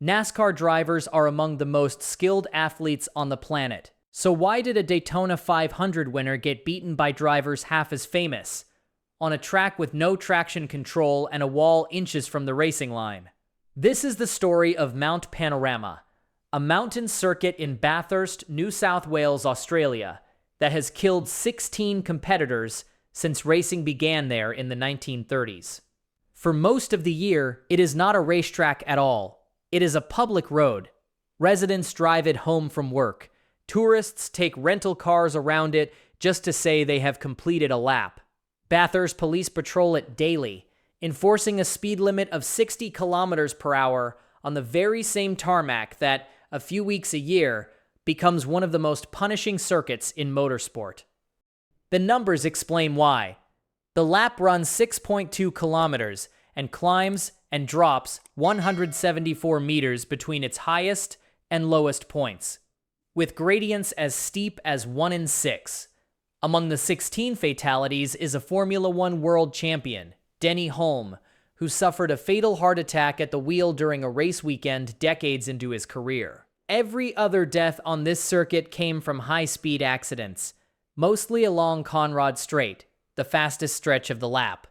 NASCAR drivers are among the most skilled athletes on the planet. So why did a Daytona 500 winner get beaten by drivers half as famous, on a track with no traction control and a wall inches from the racing line? This is the story of Mount Panorama, a mountain circuit in Bathurst, New South Wales, Australia, that has killed 16 competitors since racing began there in the 1930s. For most of the year, it is not a racetrack at all. It is a public road. Residents drive it home from work. Tourists take rental cars around it just to say they have completed a lap. Bathurst police patrol it daily, enforcing a speed limit of 60 kilometers per hour on the very same tarmac that, a few weeks a year, becomes one of the most punishing circuits in motorsport. The numbers explain why. The lap runs 6.2 kilometers and climbs and drops 174 meters between its highest and lowest points, with gradients as steep as 1 in 6. Among the 16 fatalities is a Formula One world champion, Denny Hulme, who suffered a fatal heart attack at the wheel during a race weekend decades into his career. Every other death on this circuit came from high-speed accidents, mostly along Conrod Straight, the fastest stretch of the lap.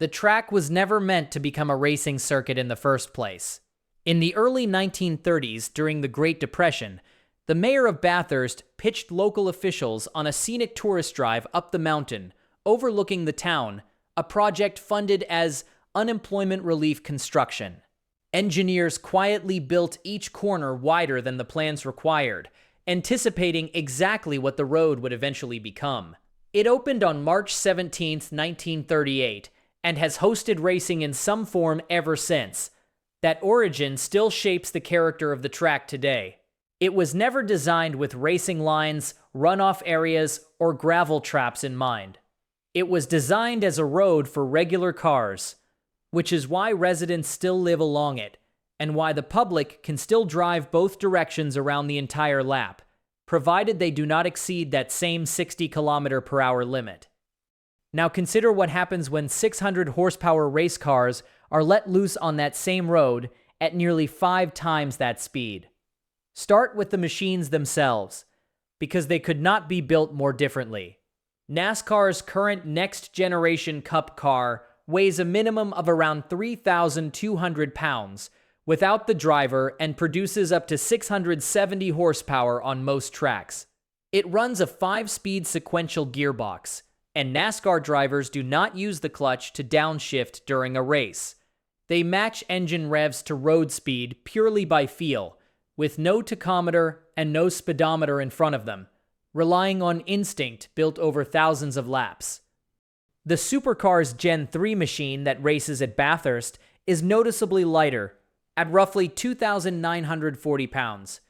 The track was never meant to become a racing circuit in the first place. In the early 1930s, during the Great Depression, the mayor of Bathurst pitched local officials on a scenic tourist drive up the mountain, overlooking the town, a project funded as unemployment relief construction. Engineers quietly built each corner wider than the plans required, anticipating exactly what the road would eventually become. It opened on March 17, 1938, and has hosted racing in some form ever since. That origin still shapes the character of the track today. It was never designed with racing lines, runoff areas, or gravel traps in mind. It was designed as a road for regular cars, which is why residents still live along it, and why the public can still drive both directions around the entire lap, provided they do not exceed that same 60 km/h limit. Now consider what happens when 600 horsepower race cars are let loose on that same road at nearly 5 times that speed. Start with the machines themselves, because they could not be built more differently. NASCAR's current next-generation Cup car weighs a minimum of around 3,200 pounds without the driver and produces up to 670 horsepower on most tracks. It runs a 5-speed sequential gearbox, and NASCAR drivers do not use the clutch to downshift during a race. They match engine revs to road speed purely by feel, with no tachometer and no speedometer in front of them, relying on instinct built over thousands of laps. The Supercars Gen 3 machine that races at Bathurst is noticeably lighter, at roughly 2,940 pounds,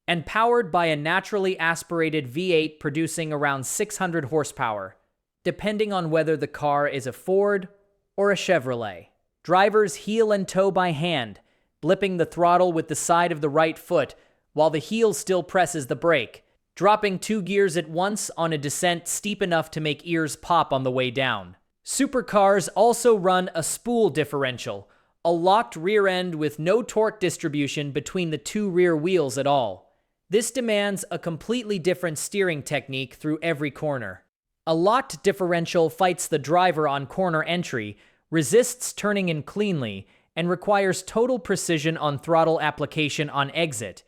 and powered by a naturally aspirated V8 producing around 600 horsepower, depending on whether the car is a Ford or a Chevrolet. Drivers heel and toe by hand, blipping the throttle with the side of the right foot while the heel still presses the brake, dropping 2 gears at once on a descent steep enough to make ears pop on the way down. Supercars also run a spool differential, a locked rear end with no torque distribution between the 2 rear wheels at all. This demands a completely different steering technique through every corner. A locked differential fights the driver on corner entry, resists turning in cleanly, and requires total precision on throttle application on exit,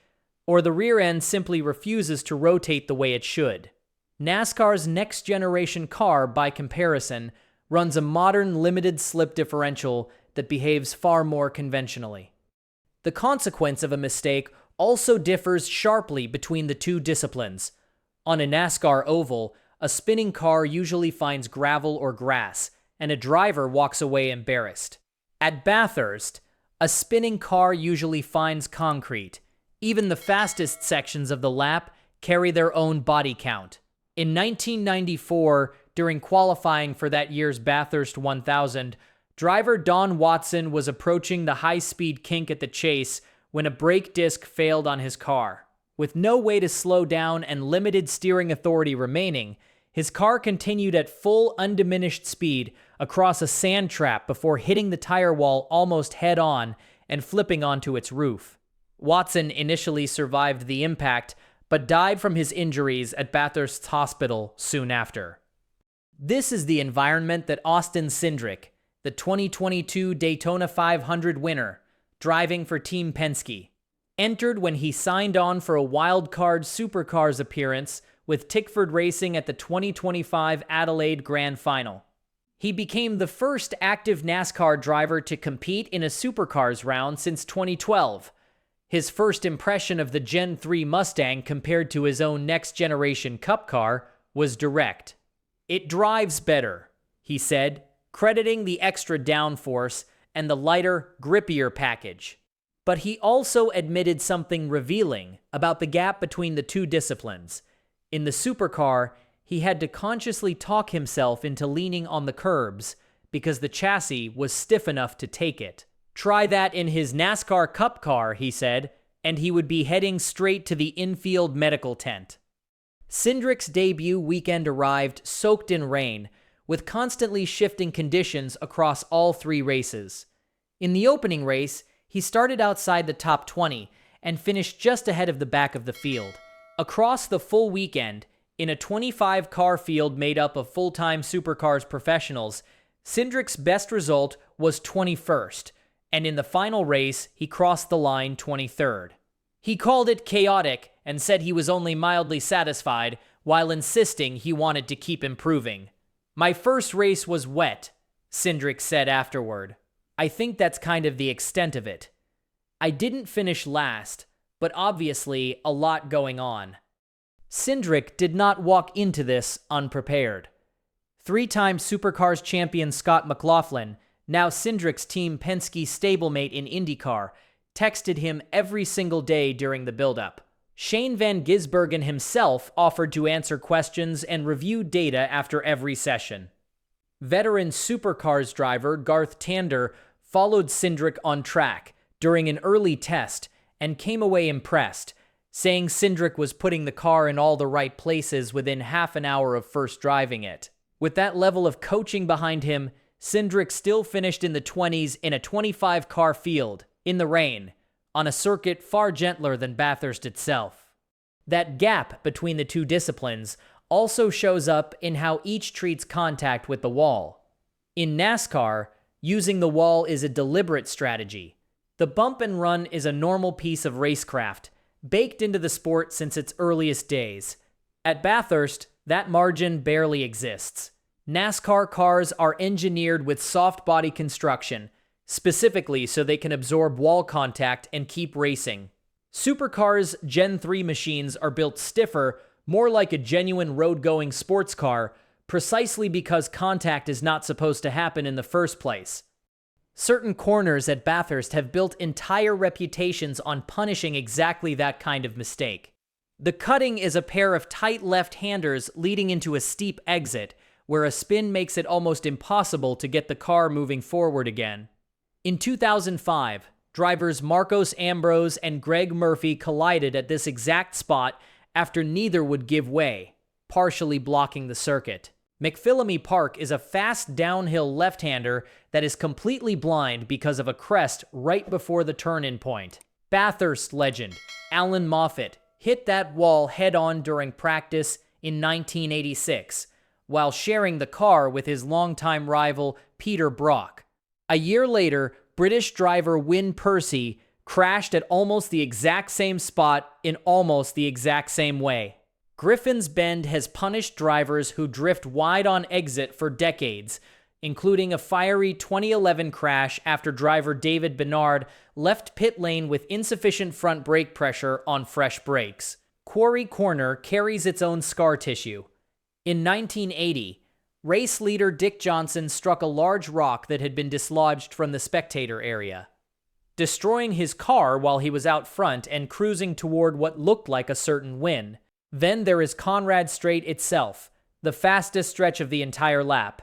or the rear end simply refuses to rotate the way it should. NASCAR's next-generation car, by comparison, runs a modern limited slip differential that behaves far more conventionally. The consequence of a mistake also differs sharply between the two disciplines. On a NASCAR oval, a spinning car usually finds gravel or grass, and a driver walks away embarrassed. At Bathurst, a spinning car usually finds concrete. Even the fastest sections of the lap carry their own body count. In 1994, during qualifying for that year's Bathurst 1000, driver Don Watson was approaching the high-speed kink at the chase when a brake disc failed on his car. With no way to slow down and limited steering authority remaining, his car continued at full undiminished speed across a sand trap before hitting the tire wall almost head-on and flipping onto its roof. Watson initially survived the impact, but died from his injuries at Bathurst Hospital soon after. This is the environment that Austin Cindric, the 2022 Daytona 500 winner, driving for Team Penske, entered when he signed on for a wildcard Supercars appearance with Tickford Racing at the 2025 Adelaide Grand Final. He became the first active NASCAR driver to compete in a Supercars round since 2012. His first impression of the Gen 3 Mustang compared to his own next-generation Cup car was direct. "It drives better," he said, crediting the extra downforce and the lighter, grippier package. But he also admitted something revealing about the gap between the two disciplines. In the supercar, he had to consciously talk himself into leaning on the curbs because the chassis was stiff enough to take it. Try that in his NASCAR Cup car, he said, and he would be heading straight to the infield medical tent. Cindric's debut weekend arrived soaked in rain, with constantly shifting conditions across all three races. In the opening race, he started outside the top 20 and finished just ahead of the back of the field. Across the full weekend, in a 25-car field made up of full-time Supercars professionals, Cindric's best result was 21st, and in the final race, he crossed the line 23rd. He called it chaotic and said he was only mildly satisfied, while insisting he wanted to keep improving. "My first race was wet," Cindric said afterward. "I think that's kind of the extent of it. I didn't finish last, but obviously a lot going on." Cindric did not walk into this unprepared. Three-time Supercars champion Scott McLaughlin, now Cindric's team Penske stablemate in IndyCar, texted him every single day during the build-up. Shane Van Gisbergen himself offered to answer questions and review data after every session. Veteran Supercars driver Garth Tander followed Cindric on track during an early test and came away impressed, saying Cindric was putting the car in all the right places within half an hour of first driving it. With that level of coaching behind him, Cindric still finished in the 20s in a 25-car field, in the rain, on a circuit far gentler than Bathurst itself. That gap between the two disciplines also shows up in how each treats contact with the wall. In NASCAR, using the wall is a deliberate strategy. The bump and run is a normal piece of racecraft, baked into the sport since its earliest days. At Bathurst, that margin barely exists. NASCAR cars are engineered with soft body construction, specifically so they can absorb wall contact and keep racing. Supercars' Gen 3 machines are built stiffer, more like a genuine road-going sports car, precisely because contact is not supposed to happen in the first place. Certain corners at Bathurst have built entire reputations on punishing exactly that kind of mistake. The cutting is a pair of tight left-handers leading into a steep exit, where a spin makes it almost impossible to get the car moving forward again. In 2005, drivers Marcos Ambrose and Greg Murphy collided at this exact spot after neither would give way, partially blocking the circuit. McPhillamy Park is a fast downhill left-hander that is completely blind because of a crest right before the turn-in point. Bathurst legend Alan Moffat hit that wall head-on during practice in 1986, while sharing the car with his longtime rival Peter Brock. A year later, British driver Wyn Percy crashed at almost the exact same spot in almost the exact same way. Griffin's Bend has punished drivers who drift wide on exit for decades, including a fiery 2011 crash after driver David Bernard left pit lane with insufficient front brake pressure on fresh brakes. Quarry Corner carries its own scar tissue. In 1980, race leader Dick Johnson struck a large rock that had been dislodged from the spectator area, destroying his car while he was out front and cruising toward what looked like a certain win. Then there is Conrad Straight itself, the fastest stretch of the entire lap.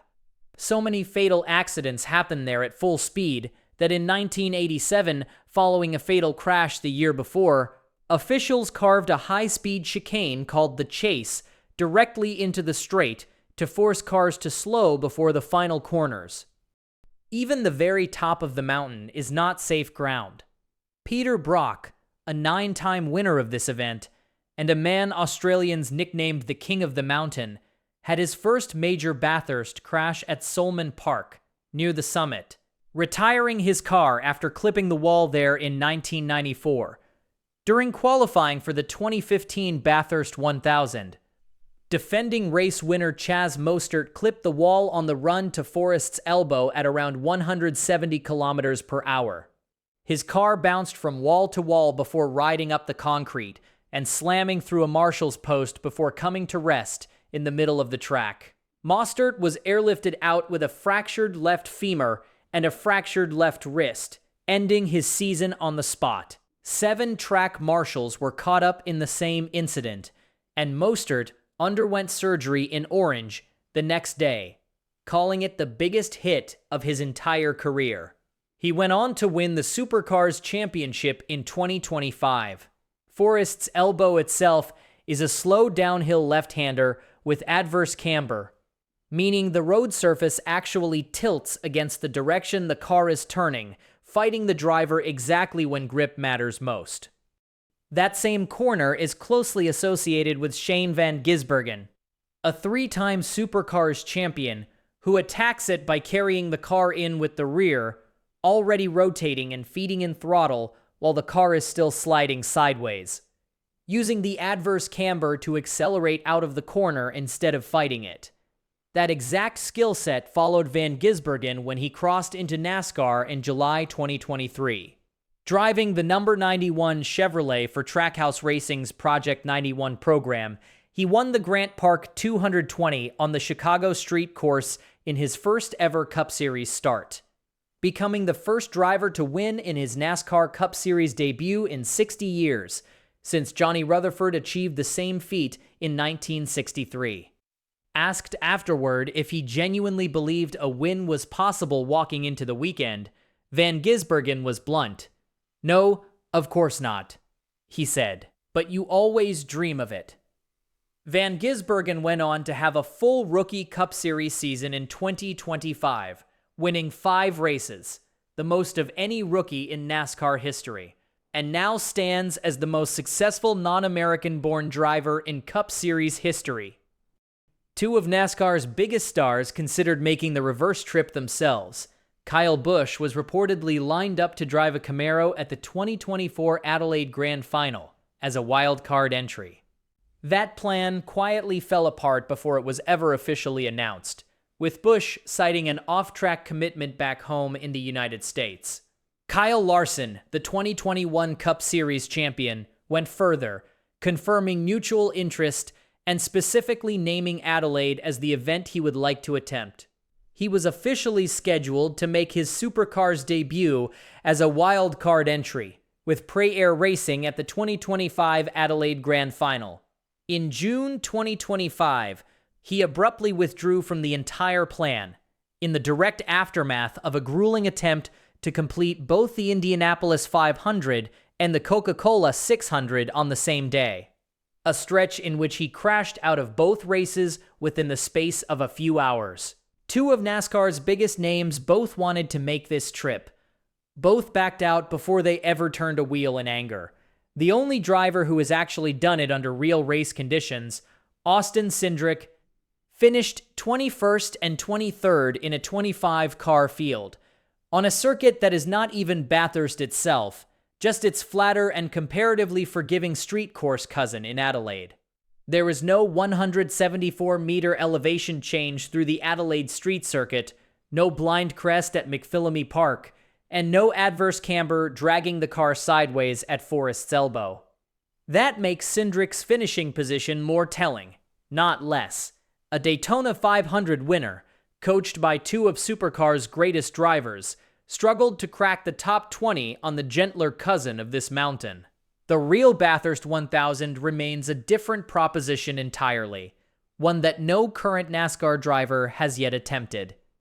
So many fatal accidents happened there at full speed that in 1987, following a fatal crash the year before, officials carved a high-speed chicane called the Chase directly into the straight to force cars to slow before the final corners. Even the very top of the mountain is not safe ground. Peter Brock, a 9-time winner of this event, and a man Australians nicknamed the King of the Mountain, had his first major Bathurst crash at Solomon Park, near the summit, retiring his car after clipping the wall there in 1994, during qualifying for the 2015 Bathurst 1000. Defending race winner Chaz Mostert clipped the wall on the run to Forest's Elbow at around 170 kilometers per hour. His car bounced from wall to wall before riding up the concrete and slamming through a marshal's post before coming to rest in the middle of the track. Mostert was airlifted out with a fractured left femur and a fractured left wrist, ending his season on the spot. 7 track marshals were caught up in the same incident, and Mostert underwent surgery in Orange the next day, calling it the biggest hit of his entire career. He went on to win the Supercars Championship in 2025. Forest's Elbow itself is a slow downhill left-hander with adverse camber, meaning the road surface actually tilts against the direction the car is turning, fighting the driver exactly when grip matters most. That same corner is closely associated with Shane van Gisbergen, a 3-time Supercars champion who attacks it by carrying the car in with the rear, already rotating and feeding in throttle while the car is still sliding sideways, using the adverse camber to accelerate out of the corner instead of fighting it. That exact skill set followed Van Gisbergen when he crossed into NASCAR in July 2023. Driving the number 91 Chevrolet for Trackhouse Racing's Project 91 program, he won the Grant Park 220 on the Chicago Street Course in his first ever Cup Series start, becoming the first driver to win in his NASCAR Cup Series debut in 60 years, since Johnny Rutherford achieved the same feat in 1963. Asked afterward if he genuinely believed a win was possible walking into the weekend, Van Gisbergen was blunt. "No, of course not," he said, "but you always dream of it." Van Gisbergen went on to have a full rookie Cup Series season in 2025, winning 5 races, the most of any rookie in NASCAR history, and now stands as the most successful non-American-born driver in Cup Series history. 2 of NASCAR's biggest stars considered making the reverse trip themselves. Kyle Busch was reportedly lined up to drive a Camaro at the 2024 Adelaide Grand Final as a wildcard entry. That plan quietly fell apart before it was ever officially announced, with Busch citing an off-track commitment back home in the United States. Kyle Larson, the 2021 Cup Series champion, went further, confirming mutual interest and specifically naming Adelaide as the event he would like to attempt. He was officially scheduled to make his Supercars debut as a wild card entry, with Pre-Air Racing at the 2025 Adelaide Grand Final. In June 2025, he abruptly withdrew from the entire plan, in the direct aftermath of a grueling attempt to complete both the Indianapolis 500 and the Coca-Cola 600 on the same day, a stretch in which he crashed out of both races within the space of a few hours. 2 of NASCAR's biggest names both wanted to make this trip. Both backed out before they ever turned a wheel in anger. The only driver who has actually done it under real race conditions, Austin Cindric, finished 21st and 23rd in a 25-car field, on a circuit that is not even Bathurst itself, just its flatter and comparatively forgiving street course cousin in Adelaide. There was no 174-meter elevation change through the Adelaide street circuit, no blind crest at McPhillamy Park, and no adverse camber dragging the car sideways at Forest's Elbow. That makes Cindric's finishing position more telling, not less. A Daytona 500 winner, coached by 2 of Supercars' greatest drivers, struggled to crack the top 20 on the gentler cousin of this mountain. The real Bathurst 1000 remains a different proposition entirely, one that no current NASCAR driver has yet attempted.